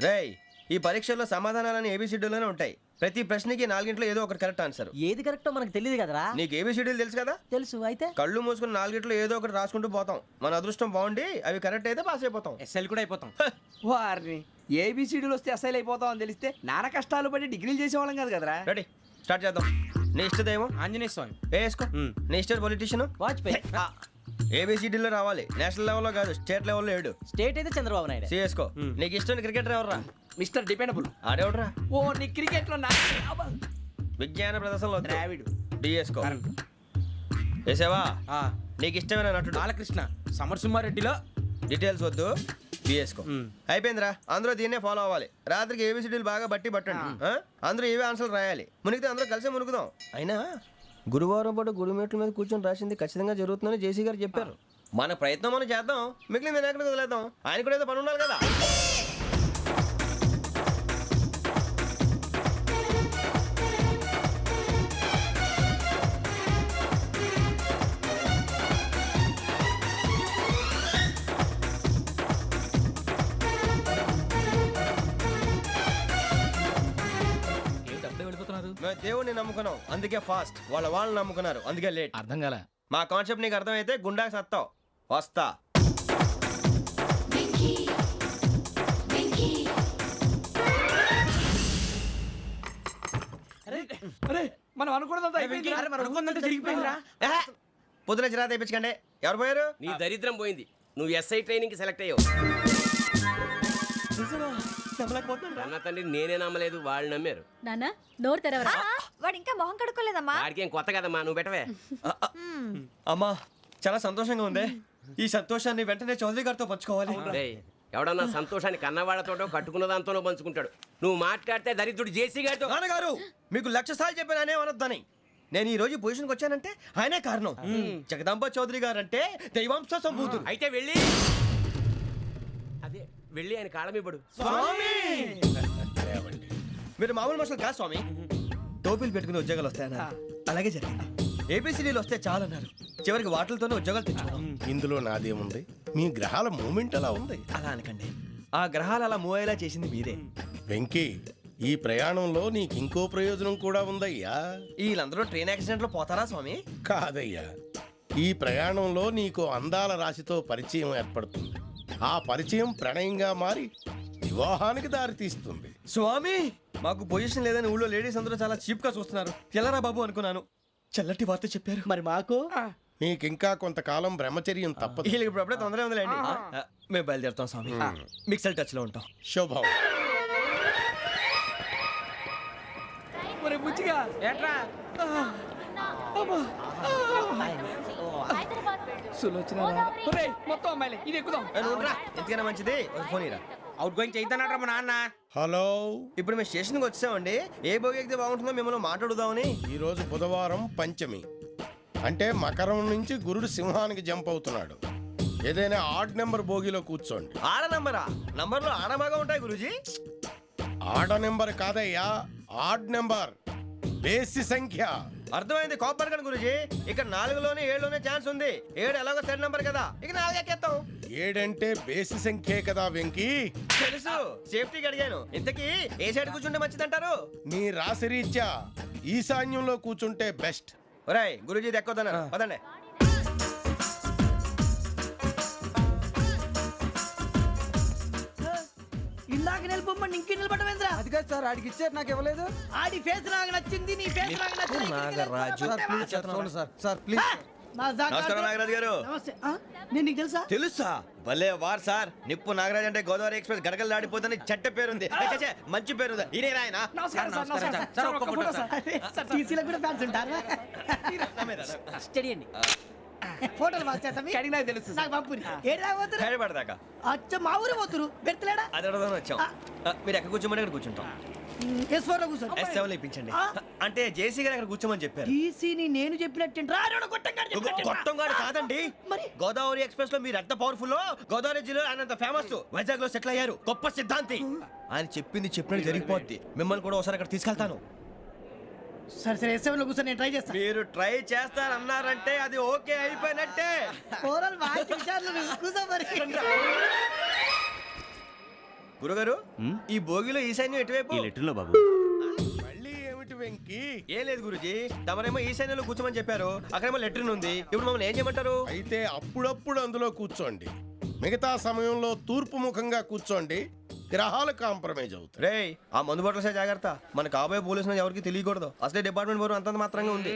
రేయ్, ఈ పరీక్షల్లో సమాధానాలని ఏబిసిడ్యూల్లోనే ఉంటాయి. ప్రతి ప్రశ్నకి 4 ఏదో ఒకటి కరెక్ట్ ఆన్సర్. ఏది కరెక్టో మనకు తెలియదు కదరా. నీకు ఏబిసిడ్యూల్ తెలుసు కదా? తెలుసు. అయితే కళ్ళు మూసుకుని 4 ఏదో ఒకటి రాసుకుంటూ పోతాం. మన అదృష్టం బాగుండి అవి కరెక్ట్ అయితే పాస్ అయిపోతాం. ఎస్ఎల్ కూడా అయిపోతాం. వారిని ఏబిసిడీలు వస్తే అసైల్ అయిపోతాం అని తెలిస్తే నాన్న కష్టాలు పడి డిగ్రీలు చేసేవాళ్ళం కాదు కదరా. రెడీ, స్టార్ట్ చేద్దాం. నీ ఇష్టదేమో ఆంజనేయ స్వామి. వేసుకో. నీ ఇష్ట పొలిటీషియన్ వాజ్పేయి. ఏబిసిడీలో రావాలి, నేషనల్ లెవెల్లో కాదు, స్టేట్ లెవెల్లో 7. స్టేట్ అయితే చంద్రబాబు నాయుడు. సిఎస్కో. నీకు ఇష్టం క్రికెటర్ ఎవర్రా? Mister dependable. ఆడేవడరా? ఓ నీ క్రికెట్ లో విజ్ఞాన ప్రదర్శనలో ద్రావిడు. డిఎస్కో. వేసావా? నీకు ఇష్టమైన నటుడు? బాలకృష్ణ. సమర్సింహారెడ్డిలో డీటెయిల్స్ వద్దు, బిఎస్కో. అయిపోయిందిరా, అందరూ దీన్నే ఫాలో అవ్వాలి. రాత్రికి ఏబిసిడీలు బాగా బట్టి పట్టండి. అందరూ ఏవే ఆన్సర్లు రాయాలి. మునిగితే అందరూ కలిసి మునుగుదాం. అయినా గురువారం పాటు గురుమేట్ల మీద కూర్చొని రాసింది ఖచ్చితంగా జరుగుతుందని జేసీ గారు చెప్పారు. మన ప్రయత్నం మనం చేద్దాం, మిగిలింది ఎక్కడికి వదిలేద్దాం. ఆయన కూడా ఏదో పని ఉండాలి కదా. మేము దేవుడిని నమ్ముకున్నాం, అందుకే ఫాస్ట్. వాళ్ళు నమ్ముకున్నారు, అందుకే లేట్. అర్థం కాలే. మా కాన్సెప్ట్ నీకు అర్థమైతే గుండా సత్తావు. వస్తా. అరే మనం అనుకున్నదంతా అయిపోయిందిరా. పొద్దున చిరా తెప్పించకండి. ఎవరు పోయారు? నీ దరిద్రం పోయింది. నువ్వు ఎస్ఐ ట్రైనింగ్ కి సెలెక్ట్ అయ్యావు. అన్న తండ్రి నేనే నమ్మలేదు, వాళ్ళు నమ్మారు. నాన్న నోరు తెరవరా. వాడు ఇంకా మొహం కడుక్కోలేదమ్మా. వాడికి ఏం కొత్త కదమ్మా, నువ్వు పెట్టవే. అమ్మా చాలా సంతోషంగా ఉంది. ఈ సంతోషాన్ని వెంటనే చౌదరి గారితో పంచుకోవాలి. డేయ్, ఎవడన్నా సంతోషాన్ని కన్నవాళ్లతోటో కట్టుకున్న దాంతోనో పంచుకుంటాడు. నువ్వు మాట్లాడితే దరిద్రుడు జేసీ గారితో. నాన్నగారు మీకు 1,00,000 సార్లు చెప్పాను అనే అనొద్దని. నేను ఈ రోజు పొజిషన్కి వచ్చానంటే ఆయనే కారణం. జగదాంబ చౌదరి గారు అంటే దైవాంశ సంభూతుడు. అయితే వెళ్ళి అదే వెళ్ళి ఆయన కాళ్ళమివ్వడు. స్వామి మీరు మామూలు మనుషులు కాదు స్వామి. టోపీలు పెట్టుకుని ఉద్యోగాలు వస్తాయన్నారు, అలాగే జరిగింది. ఏబిసిడీలు వస్తే చాలన్నారు, చివరికి వాటిలతోనే ఉద్యోగాలు తెచ్చుకున్నాం. ఇందులో నాదేముంది? మీ గ్రహాల మూమెంట్ అలా ఉంది. అలా అనకండి, ఆ గ్రహాలు అలా మూవ్ అయ్యేలా చేసింది మీరే. వెంకీ, ఈ ప్రయాణంలో నీకు ఇంకో ప్రయోజనం కూడా ఉందయ్యా. వీళ్ళందరూ ట్రైన్ యాక్సిడెంట్ లో పోతారా స్వామి? కాదయ్యా, ఈ ప్రయాణంలో నీకు అందాల రాశితో పరిచయం ఏర్పడుతుంది. ఆ పరిచయం ప్రణయంగా మారి వివాహానికి దారితీస్తుంది. స్వామి మాకు పొజిషన్ లేదని ఊళ్ళో లేడీస్ అందరూ చాలా చీప్ గా చూస్తున్నారు. ఎలారా బాబు అనుకున్నాను, చల్లటి వార్త చెప్పారు. మరి మాకు నీకింకా కొంతకాలం బ్రహ్మచర్యం తప్పదు. వీళ్ళకి ఇప్పుడు అప్పుడే తొందరగా ఉందిలేండి. మేము బయలుదేరుతాం స్వామి, మిక్సెల్ టచ్ లో ఉంటాం. శుభం. మరి బుచ్చిగా ఏట్రా సులోచన మొత్తం అమ్మాయిలే, ఇది ఎక్కుదాం. ఎందుకైనా మంచిది ఫోన్ ఇరా. అవుట్ గోయింగ్ చేద్దానట్రా మా నాన్న. హలో, ఇప్పుడు మేము స్టేషన్కి వచ్చామండి. ఏ బోగి ఎక్కితే బాగుంటుందో మిమ్మల్ని మాట్లాడుదామని. ఈరోజు బుధవారం పంచమి, అంటే మకరం నుంచి గురుడు సింహానికి జంప్ అవుతున్నాడు. ఏదైనా ఆడ్ నెంబర్ బోగిలో కూర్చోండి. ఆడ నంబరా? నంబర్లో ఆడ బాగా ఉంటాయి గురూజీ. ఆడ నెంబర్ కాదయ్యా, ఆడ్ నెంబర్, బేసి సంఖ్య. అర్థమైంది, కాపర్ కానీ గురూజీ. ఇక్కడ 4లోనే 7లోనే ఛాన్స్ ఉంది. 7 ఎలాగో సెడ్ నంబర్ కదా, ఇక 4 ఎక్కేస్తాం. 7 అంటే బేసి సంఖ్యే కదా వెంకీ. తెలుసు, సేఫ్టీకి అడిగాను. ఇంతకీ ఏ సైడ్ కూర్చుంటే మంచిదంటారు? నీ రాశి రీత్యా ఈశాన్యంలో కూర్చుంటే బెస్ట్. ఒరాయ్ గురూజీ దెక్కొద్దన్నారు, పదండి. ఇందాక నిలబొమ్మని ఇంకే నిలబడమేంద్రా. అది కాదు సార్, ఆడికి ఇచ్చారు, నాకు ఇవ్వలేదు. ఆడి ఫేస్ నాకు నచ్చింది, నీ ఫేస్ నాకు నచ్చింది. Nagaraju sir please. నమస్కారం నాగరాజు గారు. నమస్తే. నేను నీకు తెలుసా? తెలుసా? భలే వార్ సార్. నిప్పు నాగరాజ్ అంటే గోదావరి ఎక్స్ప్రెస్ గడగలు దాడిపోతుంది చెట్ట పేరుంది. మంచి పేరు ఇదే ఆయన. నమస్కారం సార్, నమస్కారం సార్. ఒక్క ఫోటో సార్. సార్ టీసీలో కూడా ఫ్యాన్స్ ఉంటారా? స్టడీ అండి. ఫోటోలు మార్చేస్తాం. కడిగి నాకు తెలుసు సార్. నాకు పంపుని ఏడు రాబోతురు. హైదరాబాద్ అచ్చ మా ఊరు పోతురు. బెర్తలేడా? అది అడగదామని వచ్చాం. మీరు ఎక్కడ కూర్చోమని అక్కడ కూర్చుంటాం. S4 లో కూర్చో. S7 ఇప్పించండి. అంటే జేసీ గారు అక్కడ కూర్చోమని చెప్పారు. టీసీని నేను చెప్పినట్టు గొట్టంగాడు కాదండి. మరి గోదావరి ఎక్స్ప్రెస్ లో మీరు ఎంత పవర్ఫుల్, గోదావరి జిల్లా ఆయన ఫేమస్. వైజాగ్ లో సెటిల్ అయ్యారు, గొప్ప సిద్ధాంతి. ఆయన చెప్పింది చెప్పినట్టు జరిగిపోద్ది. మిమ్మల్ని కూడా ఒకసారి అక్కడ తీసుకెళ్తాను. సరే సరే S7 లో కూర్చొని నేను ట్రై చేస్తాను. మీరు ట్రై చేస్తారన్నారంటే అది ఓకే అయిపోయినట్టే. ఓవరాల్ బాగా చూశారు. కూర్చో మరి. గురుగారు ఈ భోగిలో ఈశాన్యం ఎటువైపు లెటర్లో బాబు మళ్ళీ ఏమిటి వెంకీ? ఏం లేదు గురుజీ తమరేమో ఈశాన్యంలో కూర్చోమని చెప్పారు అక్కడేమో లెటర్ ఉంది ఇప్పుడు మమ్మల్ని ఏం చేయమంటారు అయితే అప్పుడప్పుడు అందులో కూర్చోండి, మిగతా సమయంలో తూర్పు ముఖంగా కూర్చోండి. గ్రహాలు కాంప్రమైజ్ అవుతాయి. రేయ్ ఆ మందు బట్టలసే జాగ్రత్త మన కాబోయే పోలీసులు ఎవరికి తెలియకూడదు అసలే డిపార్ట్మెంట్ బోరు అంతంత మాత్రంగా ఉంది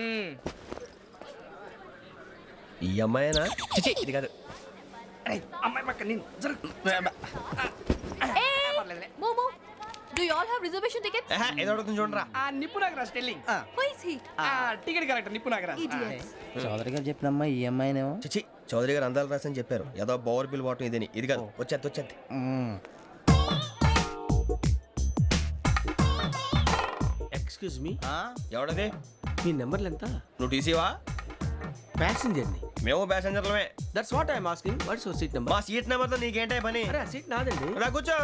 ఈ అమ్మాయినా చిచి ఇది కాదు అమ్మాయి పక్క నేను మోమో do you all have reservation tickets ఏహే, ఏదో అడుగుతుంది చూడరా ఆ నిప్పు Nagaraj telling who is he ticket correct నిప్పు నాగరాజ్ ఇడియట్స్ చౌదరి గారు చెప్పినమ్మా ఈ అమ్మాయినేమో చిచి చౌదరి గారు అందాలు రాసని చెప్పారు ఏదో బోర్ బిల్ వాటం ఇదని ఇది కాదు వచ్చేది ఎక్స్క్యూజ్ మీ ఎవడది మీ నెంబర్లు ఎంత నువ్వు టీసీవా ప్యాసింజర్ని మేము ప్యాసెంజర్లమే that's what I'm asking what's your seat number మా సీట్ నెంబర్తో నీకేంటే పని అరే ఆ సీట్ నాదండి రా కూర్చో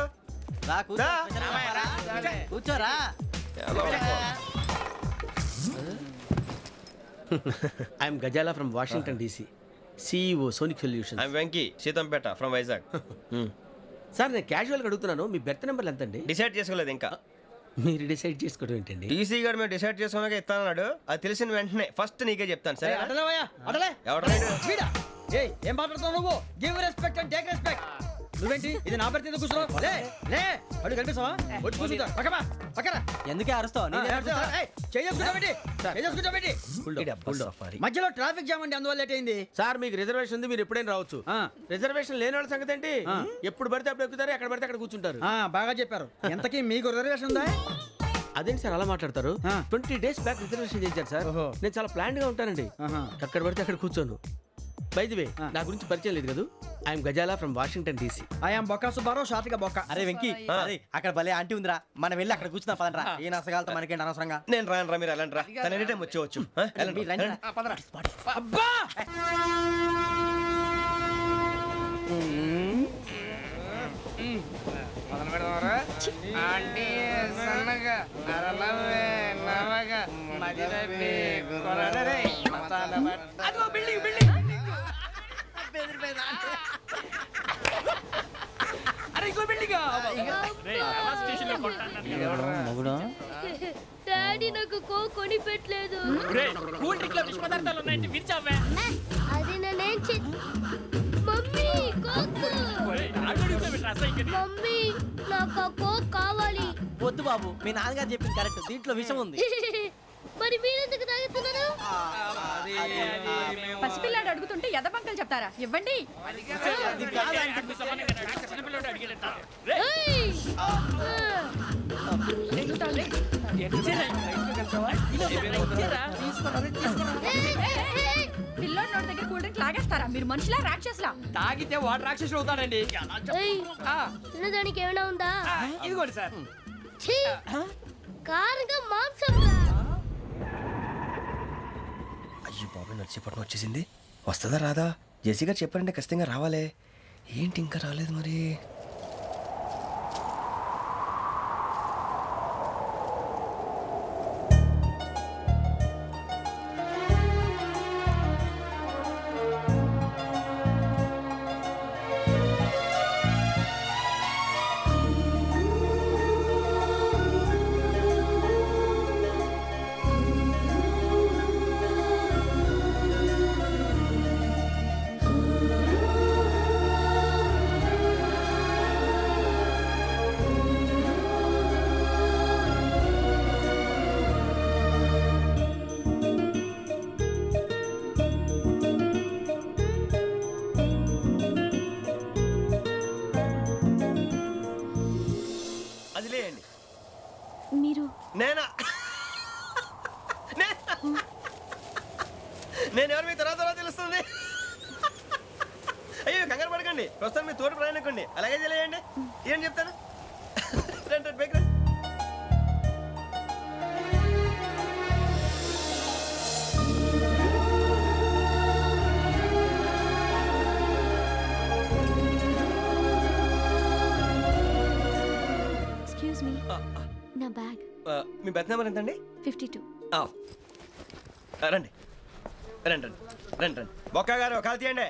రా. కూర్చోరా I'm Gazala from Washington DC CEO Sonic Solution I'm Venky Seethampeta from Vizag sir నేను క్యాజువల్గా అడుగుతున్నాను మీ బెర్త్ నెంబర్లు ఎంత అండి డిసైడ్ చేసుకోలేదు ఇంకా మీరు డిసైడ్ చేసుకోవడం ఏంటండి టీసీ గారు మేము డిసైడ్ చేసుకున్నాక ఇస్తానన్నాడు అది తెలిసిన వెంటనే ఫస్ట్ నీకే చెప్తాను సరే అటలే ఎవడు వీడా ఏయ్ ఏం మాట్లాడుతావు నువ్వు give respect and take respect నువ్వేంటి ఇది నా పరిస్థితి ఎందుకు కూర్చున్నావు లే లే అడుగు కనిపిస్తావా వచ్చి కూర్చుంటా పక్కమా పక్కరా ఎందుకే అరుస్తావు మధ్యలో ట్రాఫిక్ జామ్ అండి అందువల్ల లేట్ అయింది సార్ మీకు రిజర్వేషన్ ఉంది మీరు ఎప్పుడైనా రావచ్చు ఆ. రిజర్వేషన్ లేని వాళ్ళ సంగతి ఏంటి ఎప్పుడు పడితే అప్పుడు ఎక్కుతారు ఎక్కడ పడితే అక్కడ కూర్చుంటారు బాగా చెప్పారు ఎంతకీ మీకు రిజర్వేషన్ ఉందా అదేంటి సార్ అలా మాట్లాడతారు ఆ. 20 days బ్యాక్ రిజర్వేషన్ చేశారు సార్ ఓహో. నేను చాలా ప్లాన్డ్ గా ఉంటానండి ఆహా. అక్కడ పడితే అక్కడ కూర్చోను బై ది వే నా గురించి పరిచయం లేదు కదా I'm Gazala from Washington DC I'm Bokka Subbarao షాతిక బొక్క అరే వెంకీ అరే అక్కడ భలే ఆంటీ ఉందిరా మనం వెళ్ళి అక్కడ కూర్చున్నా పదనరా ఏ నసగాలతో మనకేంటి అనవసరంగా నేను రాను రా మీరు వెళ్ళండి రా తన ఎనీ టైం వచ్చేవచ్చు ఆ, వెళ్ళండి, వెళ్ళండి. అబ్బా మొదలు పెడదామరా ఆంటీ సన్నగా అరలవే నవగా మదిరపి కొరడరే మతాల అదిగో బిల్డింగ్ బిల్డింగ్ అరే ఇంకో బిల్డింగ్ మగుడు డాడీ నాకు కోక్ కొని పెట్టలేదు కూల్ డ్రింక్ లో విష పదార్థాలు ఉన్నాయంటే విరిచావే అది నేనేం మమ్మీ కోక్ మమ్మీ నాకు ఆ కోక్ కావాలి వద్దు బాబు మీ నాన్నగారు చెప్పింది కరెక్ట్ దీంట్లో విషయం ఉంది మరి మీరెందుకు తాగుతున్నారు పసిపిల్లాడు అడుగుతుంటే ఎదబంకలు చెప్తారా ఇవ్వండి ఏయ్! పిల్లోడి నోటి దగ్గర కూల్ డ్రింక్ లాగేస్తారా మీరు మనుషులా రాక్షసులా తాగితే వాడు రాక్షసుడు అవుతాడండి ఏయ్! ఆ, తినడానికి ఏమైనా ఉందా ఇదిగోండి సార్ ఛీ! కారంగా మాంసం రా. అయ్యో బాబాయ్ నడిచేపట్నం వచ్చేసింది వస్తుందా రాదా జెసీ గారు చెప్పారంటే ఖచ్చితంగా రావాలే ఏంటి ఇంకా రాలేదు మరి అది లేయండి మీరు నేనా నేను ఎవరు మీ తర్వాత తెలుస్తుంది అయ్యో కంగారు పడకండి ప్రస్తుతం మీ తోటి ప్రయాణకండి అలాగే తెలియండి ఏం చెప్తాను రండి రండి, బైక్ రండి. ఎక్స్క్యూజ్ మీ నా బ్యాగ్ మీ బెత్ నెంబర్ ఎంతండి 52 రండి రండి రండి రండి రండి బొక్క గారు కాల్ తీయండి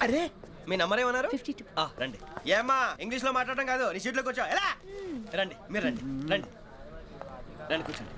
అరే మీ నంబర్ ఏమన్నారు 52. రండి ఏమ్మా ఇంగ్లీష్ లో మాట్లాడడం కాదు నీ సీట్లోకి వచ్చా ఎలా రండి మీరు రండి రండి రండి కూర్చోండి